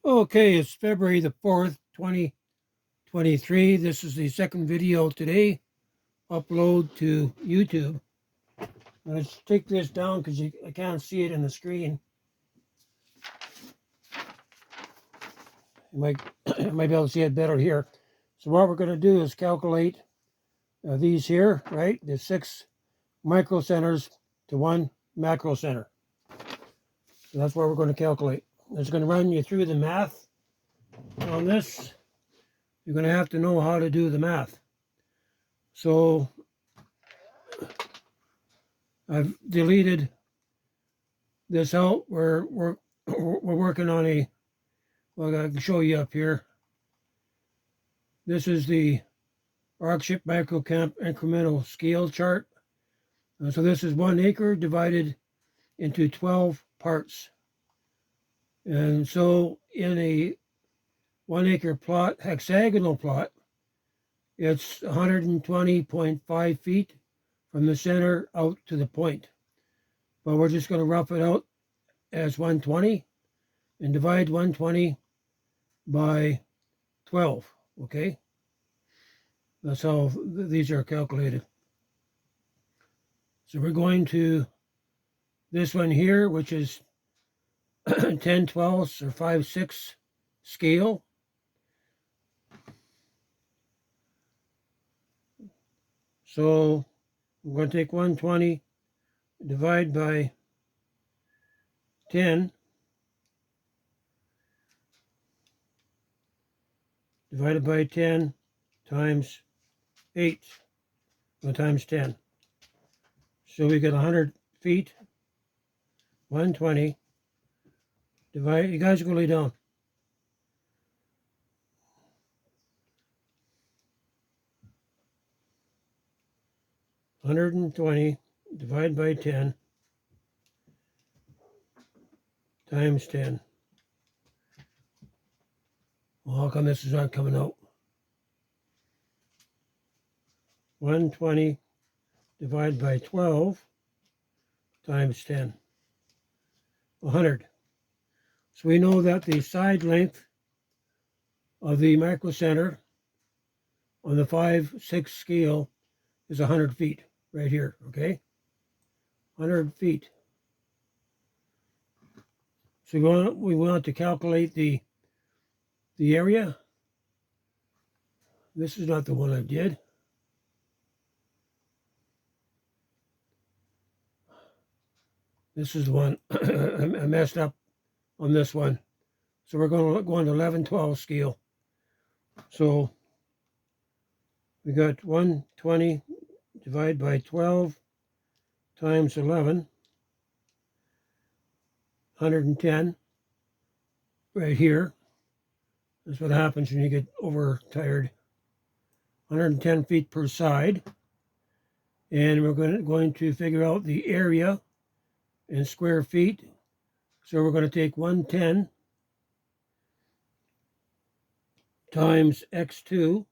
Okay, it's February the 4th, 2023. This is the second video today, upload to YouTube. Let's take this down because I can't see it in the screen. You might, might be able to see it better here. So what we're going to do is calculate these here, right? The 6 microcenters to 1 macro center. So that's what we're going to calculate. It's going to run you through the math on this. You're going to have to know how to do the math. So I've deleted this out. We're working on a, well, I can show you up here. This is the ARCSHIP Incremental Scale chart. So this is 1 acre divided into 12 parts. And so in a 1 acre plot, hexagonal plot, it's 120.5 feet from the center out to the point. But we're just going to rough it out as 120 and divide 120 by 12, okay? That's how these are calculated. So we're going to this one here, which is 10/12 or 5/6 scale. So we're going to take 120, divide by 10, divided by 10 times 8, or times 10. So we get 100 feet, 120, divide, you guys go lay down. $120 divided by 10 times 10. Well, how come this is not coming out? 120 divided by 12 times 10. 100. So we know that the side length of the microcenter on the 5/6 scale is 100 feet right here, okay? 100 feet. So we want to calculate the area. This is not the one I did. This is the one I messed up on this one. So we're going to go on the 11/12 scale. So we got 120 divided by 12 times 11, 110 right here. That's what happens when you get overtired. 110 feet per side. And we're going to figure out the area in square feet. So we're going to take 110 times x2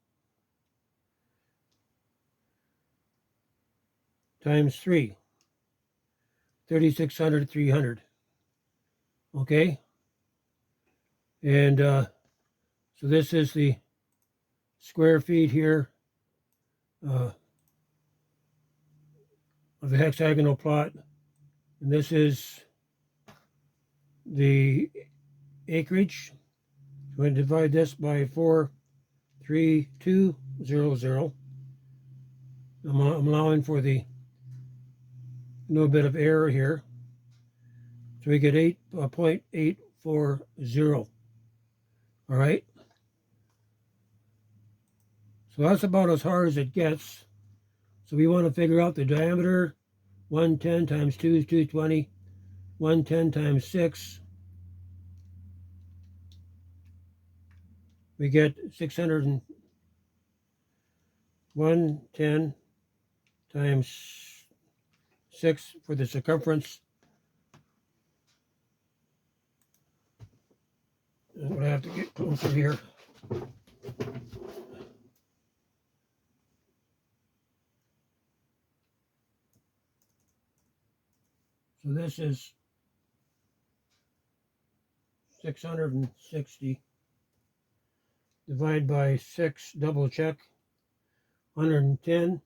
times 3. 3,600, 300. Okay? And so this is the square feet here of the hexagonal plot. And this is the acreage. So I'm going to divide this by 43200. I'm allowing for the little bit of error here. So we get 8.840. All right. So that's about as hard as it gets. So we want to figure out the diameter. 110 times 2 is 220. 110 times 6. We get 600. 110 times 6 for the circumference. I'm going to have to get closer here. So this is 660. Divide by 6, double check, 110.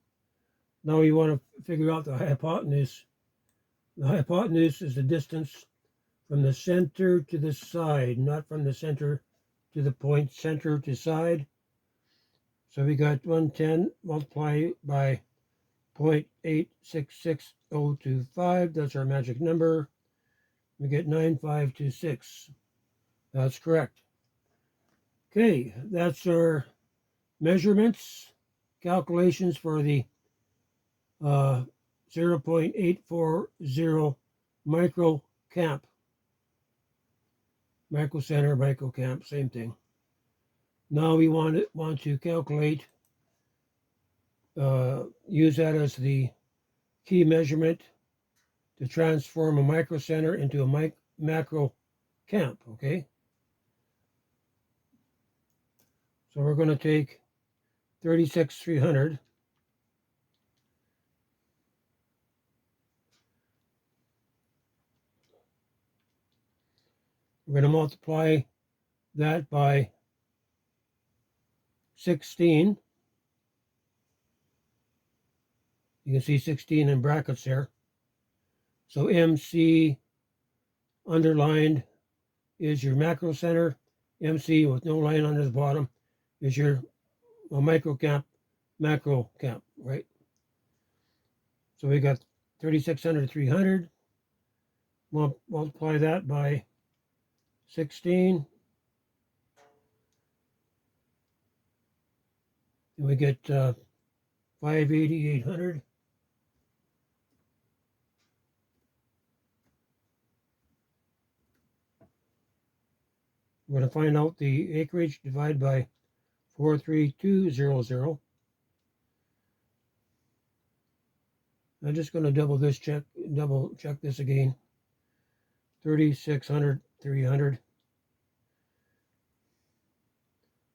Now you want to figure out the hypotenuse. The hypotenuse is the distance from the center to the side, not from the center to the point, center to side. So we got 110 multiplied by 0.866025. That's our magic number. We get 9526. That's correct. Okay, that's our measurements, calculations for the 0.840 micro camp. Micro center, micro camp, same thing. Now we want to calculate, use that as the key measurement to transform a micro center into a macro camp, okay? So we're going to take 36,300. We're going to multiply that by 16. You can see 16 in brackets there. So MC underlined is your macro center. MC with no line under the bottom is your micro camp, macro camp, right? So we got 3,600, 300. Multiply that by 16. And we get 580, 800. We're going to find out the acreage, divide by 43200. I'm just going to double check this again. 3,600, 300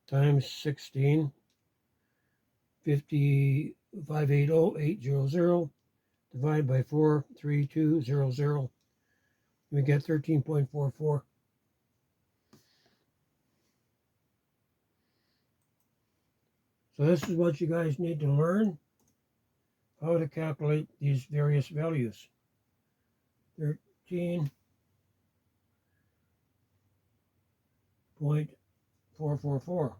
times 16, 580,800, divide by 43200. We get 13.44. So this is what you guys need to learn, how to calculate these various values. 13.444.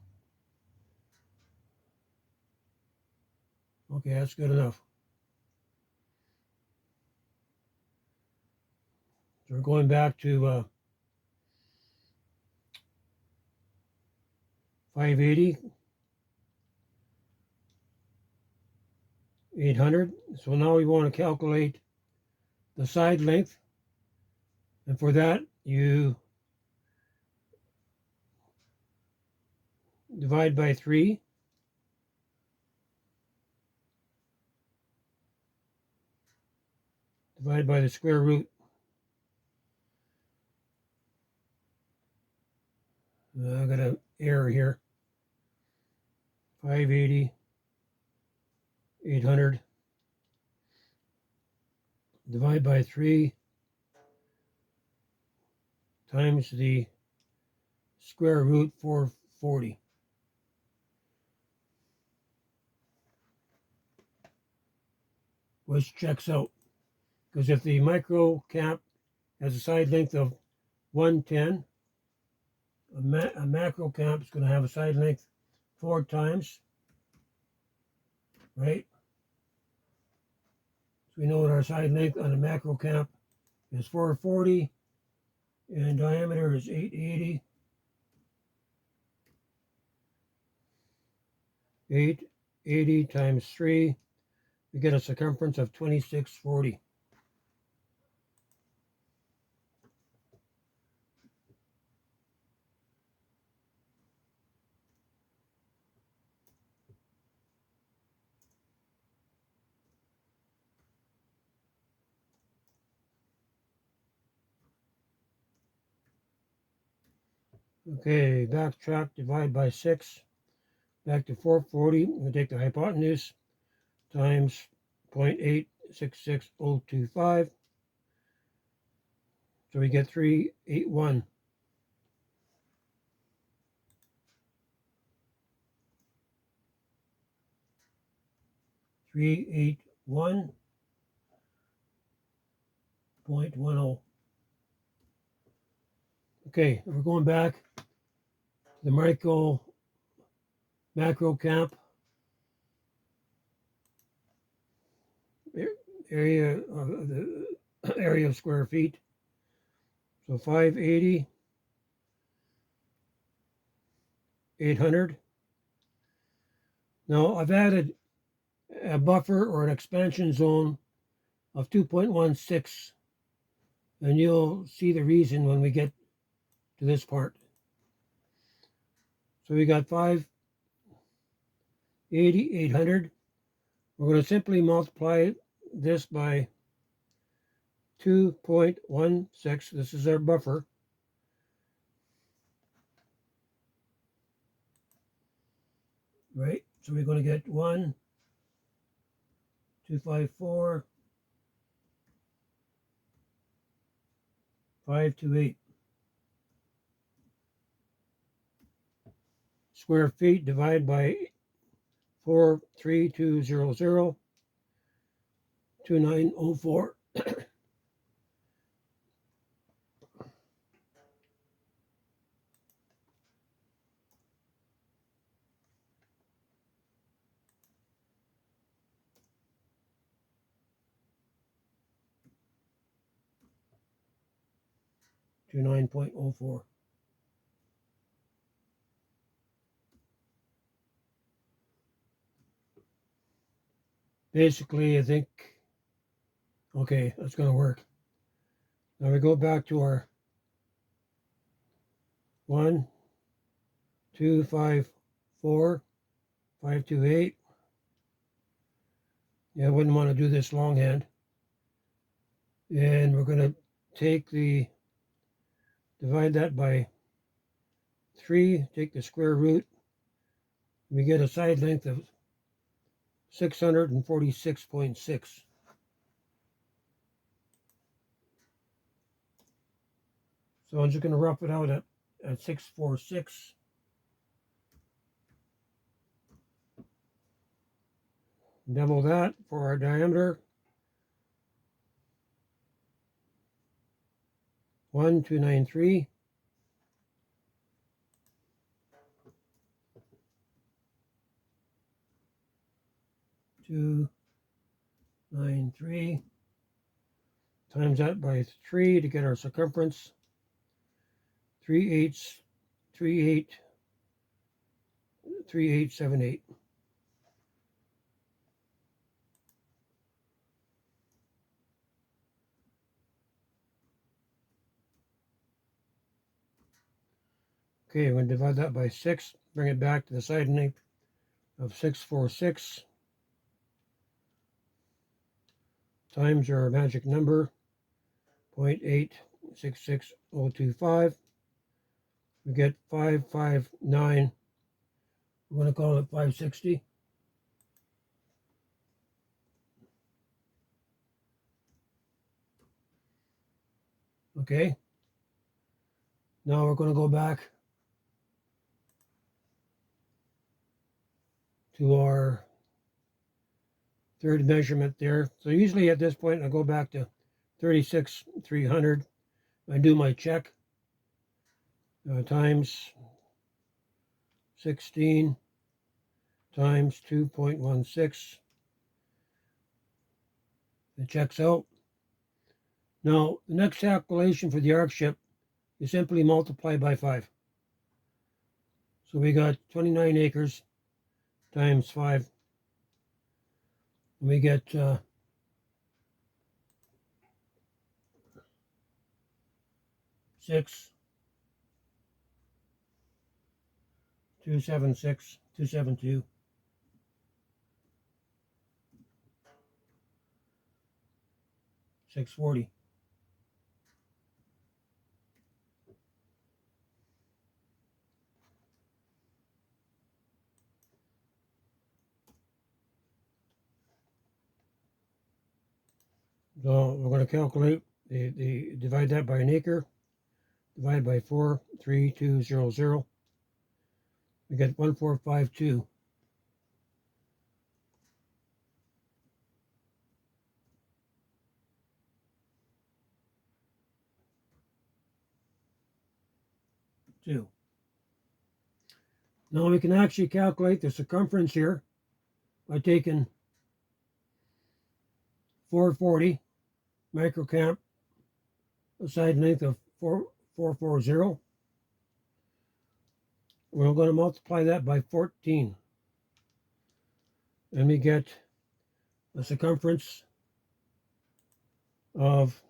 Okay, that's good enough. So we're going back to 580, 800. So now we want to calculate the side length. And for that, you divide by 3. Divide by the square root. I got an error here. 580, 800. Divide by 3 times the square root 440. Which checks out. Because if the micro camp has a side length of 110, a macro camp is going to have a side length 4 times, right? So we know that our side length on a macro camp is 440 and diameter is 880. 880 times 3, we get a circumference of 2640. Okay, backtrack, divide by 6, back to 440. We'll take the hypotenuse times 0.866025. So we get 381. 381.10. Okay, we're going back to the macro camp area of the area of square feet. So 580, 800. Now I've added a buffer or an expansion zone of 2.16, and you'll see the reason when we get to this part. So we got 580, 800. We're going to simply multiply this by 2.16. This is our buffer. Right? So we're going to get 1, 254, 528. Square feet divided by 43200, 2904. 29.04. Basically, I think, okay, that's going to work. Now we go back to our 1, 2, 5, 4, 528. Yeah, I wouldn't want to do this longhand. And we're going to divide that by 3, take the square root. We get a side length of 646.6. So I'm just going to rough it out at 646. Double that for our diameter. 1293. Times that by 3 to get our circumference. 3878. Okay, I'm going to divide that by 6, bring it back to the side length of 646 times our magic number, 0.866025. We get 559. We're going to call it 560. Okay. Now we're going to go back to our third measurement there. So usually at this point I go back to 36,300. I do my check times 16 times 2.16. It checks out. Now the next calculation for the ARCSHIP, you simply multiply by 5. So we got 29 acres times 5. And we get 276, 272. $640. So we're going to calculate the divide that by an acre, divide by 43200. We get 1452. 2. Now we can actually calculate the circumference here by taking 440 microcamp, a side length of 440. We're going to multiply that by 14. And we get a circumference of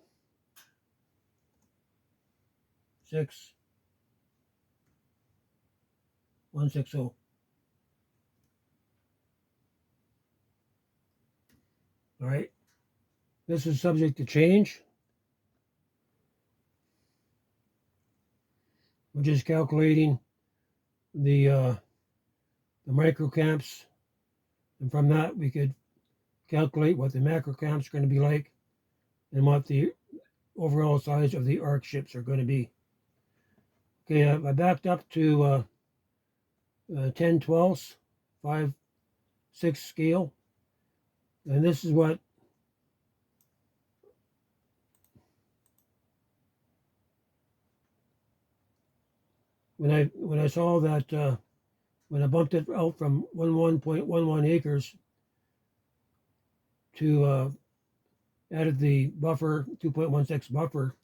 6,160. All right. This is subject to change. We're just calculating the microcamps, and from that we could calculate what the macrocamps are going to be like and what the overall size of the ARCSHIPs are going to be. Okay, I backed up to 10/12, 5/6 scale, and this is what when I saw that when I bumped it out from 11.11 acres to added the buffer, 2.16 buffer,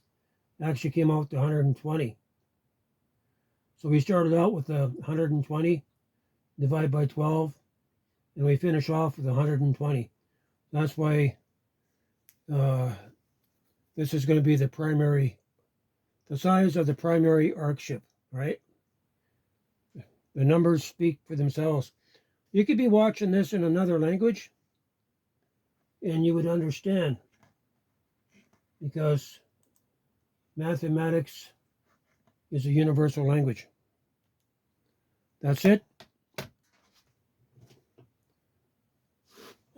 actually came out to 120. So we started out with 120, divide by 12, and we finish off with 120. That's why this is going to be the size of the primary ARCSHIP, right? The numbers speak for themselves. You could be watching this in another language and you would understand, because mathematics is a universal language. That's it.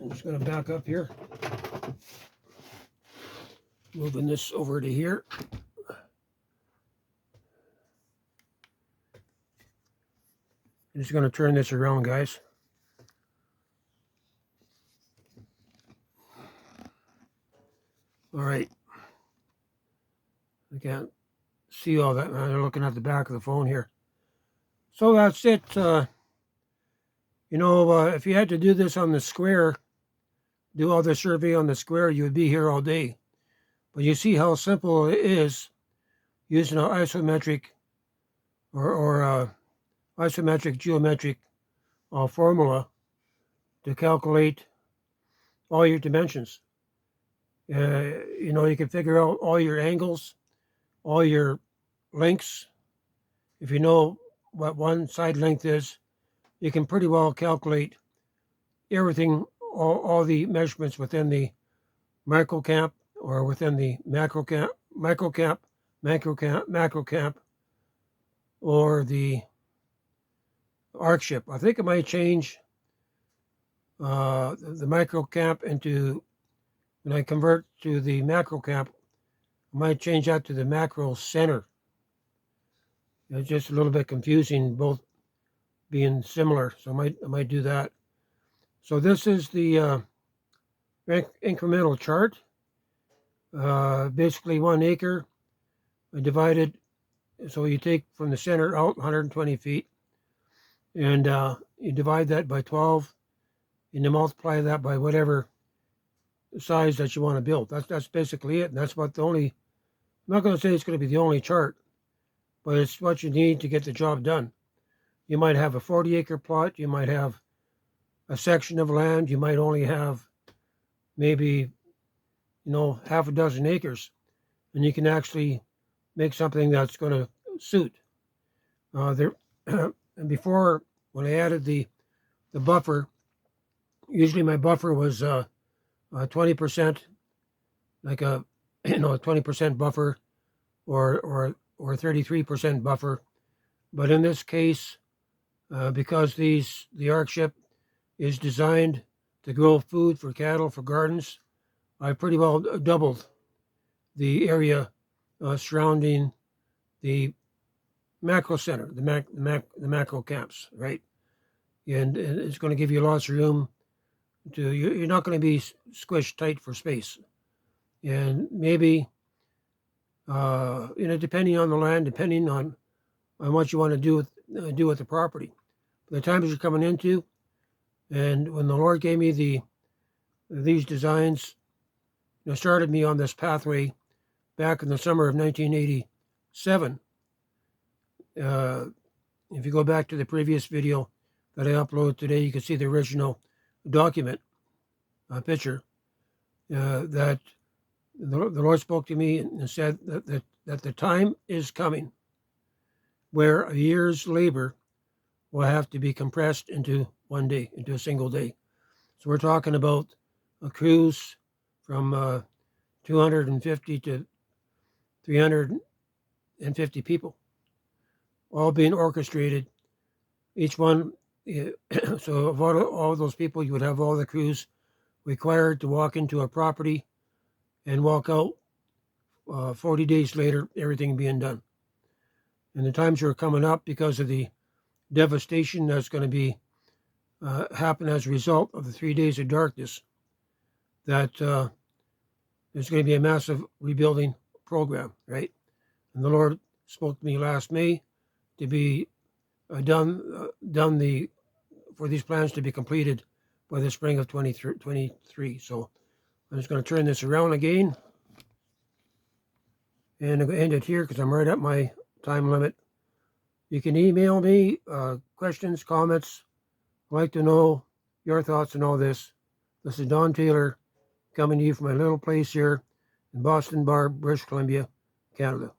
I'm just going to back up here. Moving this over to here. I'm just going to turn this around, guys. All right. I can't see all that. I'm looking at the back of the phone here. So that's it. If you had to do this on the square, do all the survey on the square, you would be here all day. But you see how simple it is using an isometric or isometric geometric formula to calculate all your dimensions. You can figure out all your angles, all your lengths. If you know what one side length is, you can pretty well calculate everything, all the measurements within the microcamp or within the microcamp, macrocamp, or the ARCSHIP. I think it might change the microcamp into, when I convert to the macrocamp, I might change that to the macro center. It's just a little bit confusing, both being similar, so I might do that. So this is the incremental chart. Basically 1 acre divided, so you take from the center out 120 feet, and you divide that by 12, and you multiply that by whatever size that you want to build. That's basically it, and that's what I'm not going to say it's going to be the only chart, but it's what you need to get the job done. You might have a 40-acre plot, you might have a section of land, you might only have maybe, half a dozen acres, and you can actually make something that's going to suit. And before, when I added the buffer, usually my buffer was 20%, like a 20% buffer, or 33% buffer. But in this case, because the ARCSHIP is designed to grow food for cattle, for gardens, I pretty well doubled the area surrounding the macro center, the macro camps, right? And it's going to give you lots of room you're not going to be squished tight for space. And maybe, depending on the land, depending on on what you want to do with the property. The times you're coming into, and when the Lord gave me these designs, started me on this pathway back in the summer of 1987. If you go back to the previous video that I uploaded today, you can see the original document picture that the Lord spoke to me and said that the time is coming where a year's labor will have to be compressed into one day, into a single day. So we're talking about a crews from 250 to 350 people, all being orchestrated. Each one, so of all those people, you would have all the crews required to walk into a property and walk out 40 days later, everything being done. And the times are coming up because of the devastation that's going to be happen as a result of the 3 days of darkness, that there's going to be a massive rebuilding program, right? And the Lord spoke to me last May to be for these plans to be completed by the spring of 2023. So I'm just going to turn this around again and I'm going to end it here because I'm right at my time limit. You can email me questions, comments. I'd like to know your thoughts on all this. This is Don Taylor coming to you from my little place here in Boston Bar, British Columbia, Canada.